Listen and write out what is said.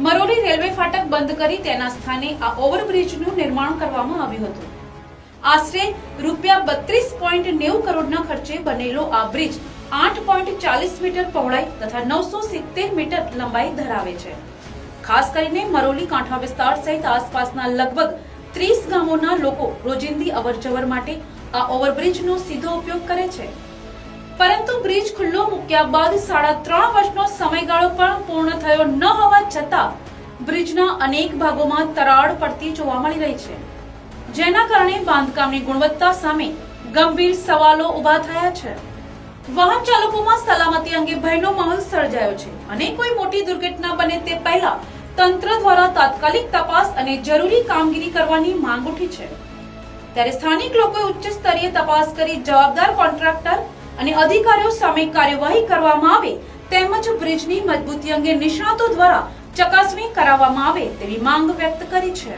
Maroli railway ફાટક બંધ કરી તેના સ્થાને આ ઓવરબ્રિજનું નિર્માણ કરવામાં આવ્યું હતું। આશરે ₹32.90 કરોડના ખર્ચે બનેલો આ બ્રિજ 8.40 મીટર પહોળાઈ તથા 970 મીટર લંબાઈ ધરાવે છે। ખાસ કરીને મરોલી કાંઠા વિસ્તાર સહિત આસપાસના લગભગ 30 ગામોના લોકો રોજિંદી અવરજવર માટે આ ઓવરબ્રિજનો સીધો ઉપયોગ કરે છે। પરંતુ બ્રિજ ખુલ્લો મૂક્યા બાદ 3.5 વર્ષનો સમયગાળો પણ પૂર્ણ થયો ન હોવા છતાં બ્રિજના અનેક ભાગોમાં તરાડ પડતી જોવા મળી રહી છે, જેના કારણે બાંધકામની ગુણવત્તા સામે ગંભીર સવાલો ઊભા થયા છે। વાહન ચાલકોમાં સલામતી અંગે ભયનો માહોલ સર્જાયો છે અને કોઈ મોટી દુર્ઘટના બને તે પહેલા તંત્ર દ્વારા તાત્કાલિક તપાસ અને જરૂરી કામગીરી કરવાની માંગ ઉઠી છે। ત્યારે સ્થાનિક લોકોએ ઉચ્ચ સ્તરીય તપાસ કરી જવાબદાર કોન્ટ્રાક્ટર અને અધિકારીઓ સામે કાર્યવાહી કરવામાં આવે તેમજ બ્રિજની મજબૂતી અંગે નિષ્ણાતો દ્વારા ચકાસણી કરાવવામાં આવે તેવી માંગ વ્યક્ત કરી છે।